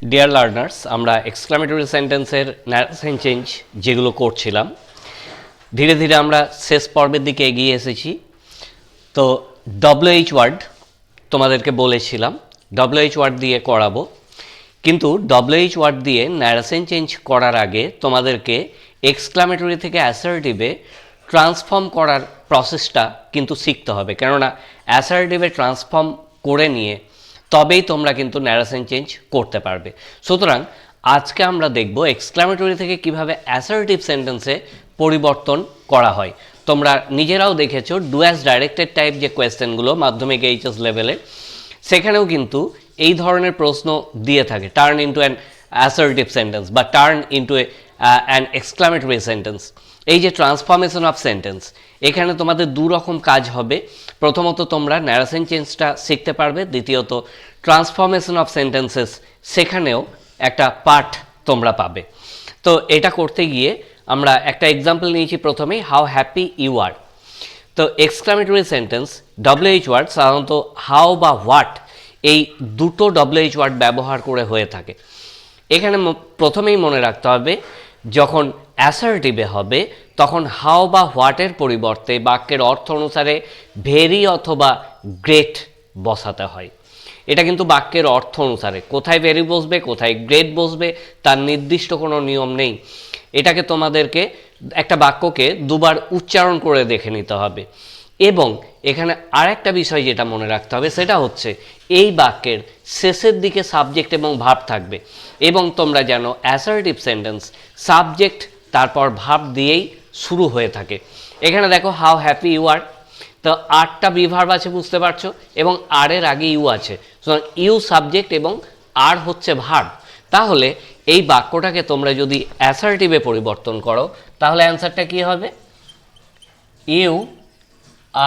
Dear learners, আমরা exclamatory সেন্টেন্সের narration change যেগুলো করছিলাম, ধীরে ধীরে আমরা শেষ পর্বের দিকে এগিয়ে এসেছি। তো WH ওয়ার্ড তোমাদেরকে বলেছিলাম WH ওয়ার্ড দিয়ে করাবো, কিন্তু WH ওয়ার্ড দিয়ে ন্যারেশন চেঞ্জ করার আগে তোমাদেরকে এক্সক্লামেটরি থেকে অ্যাসার্টিভে ট্রান্সফর্ম করার প্রসেসটা কিন্তু শিখতে হবে, কেননা অ্যাসার্টিভে ট্রান্সফর্ম করে নিয়ে তবেই তোমরা কিন্তু ন্যারেশন চেঞ্জ করতে পারবে। সুতরাং আজকে আমরা দেখব এক্সক্লামেটরি থেকে কিভাবে অ্যাসার্টিভ সেন্টেন্সে পরিবর্তন করা হয়। তোমরা নিজেরাও দেখেছো ডু অ্যাজ ডাইরেক্টেড টাইপ যে কোয়েশ্চেনগুলো মাধ্যমিক এইচএস লেভেলে, সেখানেও কিন্তু এই ধরনের প্রশ্ন দিয়ে থাকে, turn into an assertive sentence বা turn into an exclamatory sentence. এই যে ট্রান্সফরমেশন অফ সেন্টেন্স, এখানে তোমাদের দু রকম কাজ হবে। প্রথমত তোমরা ন্যারেশন চেঞ্জটা শিখতে পারবে, দ্বিতীয়ত ট্রান্সফরমেশন অফ সেন্টেন্সেস সেখানেও একটা পার্ট তোমরা পাবে। তো এটা করতে গিয়ে আমরা একটা এক্সাম্পল নিয়েছি প্রথমেই, হাউ হ্যাপি ইউ আর। তো এক্সক্লামেটরি সেন্টেন্স WH ওয়ার্ড সাধারণত হাউ বা হোয়াট এই দুটো WH ওয়ার্ড ব্যবহার করে হয়ে থাকে। এখানে প্রথমেই মনে রাখতে হবে যখন অ্যাসার্টিভে হবে তখন হাউ বা হোয়াটের পরিবর্তে বাক্যের অর্থ অনুসারে ভেরি অথবা গ্রেট বসাতে হয়। এটা কিন্তু বাক্যের অর্থ অনুসারে, কোথায় ভেরি বসবে কোথায় গ্রেট বসবে তার নির্দিষ্ট কোনো নিয়ম নেই। এটাকে তোমাদেরকে একটা বাক্যকে দুবার উচ্চারণ করে দেখে নিতে হবে। এবং এখানে আরেকটা বিষয় যেটা মনে রাখতে হবে সেটা হচ্ছে এই বাক্যের শেষের দিকে সাবজেক্ট এবং ভার্ব থাকবে, এবং তোমরা জানো অ্যাসার্টিভ সেন্টেন্স সাবজেক্ট তারপর ভার্ব দিয়েই শুরু হয়ে থাকে। এখানে দেখো হাউ হ্যাপি ইউ আর, তো আরটা বিভার্ব আছে বুঝতে পারছো, এবং আর এর আগে ইউ আছে, সুতরাং ইউ সাবজেক্ট এবং আর হচ্ছে ভার্ব। তাহলে এই বাক্যটাকে তোমরা যদি অ্যাসার্টিভে পরিবর্তন করো তাহলে অ্যান্সারটা কি হবে? You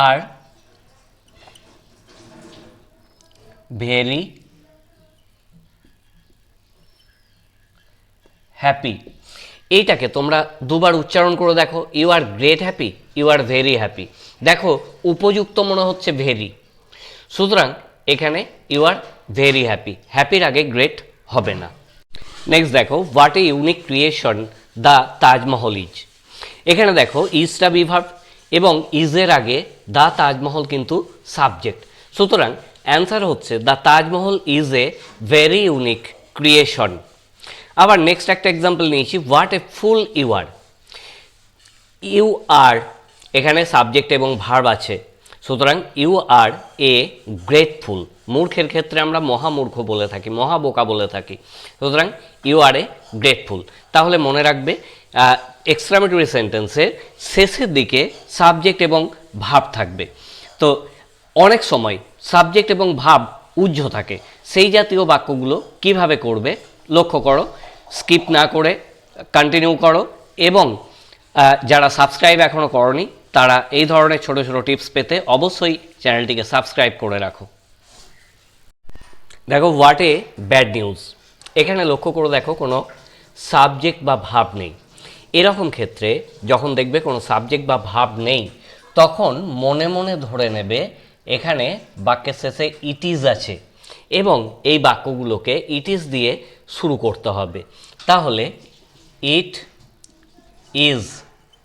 are very happy. এইটাকে তোমরা দুবার উচ্চারণ করে দেখো, you are great happy, you are very happy. দেখো উপযুক্ত মনে হচ্ছে ভেরি, সুতরাং এখানে ইউ আর ভেরি হ্যাপি, হ্যাপির আগে গ্রেট হবে না। নেক্সট দেখো, what a unique creation the Taj Mahal is. এখানে দেখো ইজটা বিভার্ব এবং ইজের আগে দ্য তাজমহল কিন্তু সাবজেক্ট, সুতরাং অ্যান্সার হচ্ছে the Taj Mahal is a very unique creation. আবার নেক্সট একটা এক্সাম্পল নিয়েছি, what a fool you are. You are এখানে সাবজেক্ট এবং ভার্ব আছে, সুতরাং ইউ আর এ গ্রেটফুল। মূর্খের ক্ষেত্রে আমরা মহামূর্খ বলে থাকি, মহাবোকা বলে থাকি, সুতরাং ইউ আর এ গ্রেটফুল। তাহলে মনে রাখবে এক্সক্লামেটরি সেন্টেন্সের শেষের দিকে সাবজেক্ট এবং ভার্ব থাকবে। তো অনেক সময় সাবজেক্ট এবং ভার্ব উহ্য থাকে, সেই জাতীয় বাক্যগুলো কিভাবে করবে লক্ষ্য করো, স্কিপ না করে কন্টিনিউ করো, এবং যারা সাবস্ক্রাইব এখনও করনি তারা এই ধরনের ছোট ছোট টিপস পেতে অবশ্যই চ্যানেলটিকে সাবস্ক্রাইব করে রাখো। দেখো হোয়াট এ ব্যাড নিউজ, এখানে লক্ষ্য করে দেখো কোনো সাবজেক্ট বা ভার্ব নেই। এরকম ক্ষেত্রে যখন দেখবে কোনো সাবজেক্ট বা ভার্ব নেই তখন মনে মনে ধরে নেবে এখানে বাক্যের শেষে ইট ইজ আছে, এবং এই বাক্যগুলোকে ইট ইজ দিয়ে শুরু করতে হবে। তাহলে ইট ইজ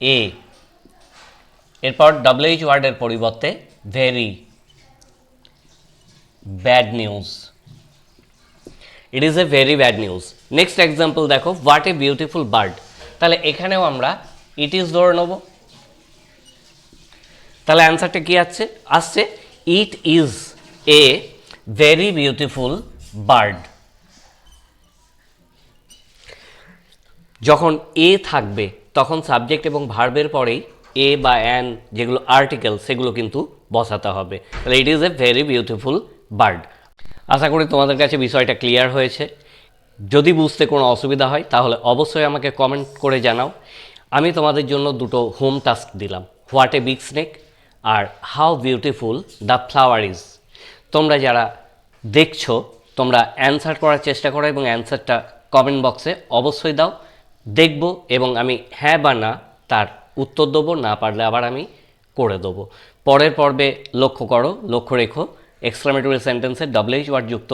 এ, এরপর WH ওয়ার্ডের পরিবর্তে very bad news, it is a very bad news. Next example দেখো, হোয়াট এ বিউটিফুল বার্ড। তাহলে এখানেও আমরা ইট ইজ ধরে নেব, তাহলে অ্যান্সারটা কি আসছে ইট is a very beautiful bird. যখন এ থাকবে তখন সাবজেক্ট এবং ভার্বের পরেই এ বা অ্যান যেগুলো আর্টিকেল সেগুলো কিন্তু বসাতে হবে। তাহলে it is a very beautiful bird. আশা করি তোমাদের কাছে বিষয়টা ক্লিয়ার হয়েছে। যদি বুঝতে কোনো অসুবিধা হয় তাহলে অবশ্যই আমাকে কমেন্ট করে জানাও। আমি তোমাদের জন্য দুটো হোম টাস্ক দিলাম, হোয়াট এ বিগ স্নেক আর how beautiful the flower is. তোমরা যারা দেখছো তোমরা অ্যান্সার করার চেষ্টা করো এবং অ্যান্সারটা কমেন্ট বক্সে অবশ্যই দাও, দেখব এবং আমি হ্যাঁ বা না তার উত্তর দেবো, না পারলে আবার আমি করে দেবো। পরের পর্বে লক্ষ্য করো, লক্ষ্য রেখো এক্সক্লামেটরি সেন্টেন্সের WH ওয়ার্ড যুক্ত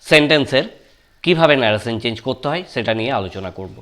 সেন্টেন্সের কিভাবে ন্যারেশন চেঞ্জ করতে হয় সেটা নিয়ে আলোচনা করব।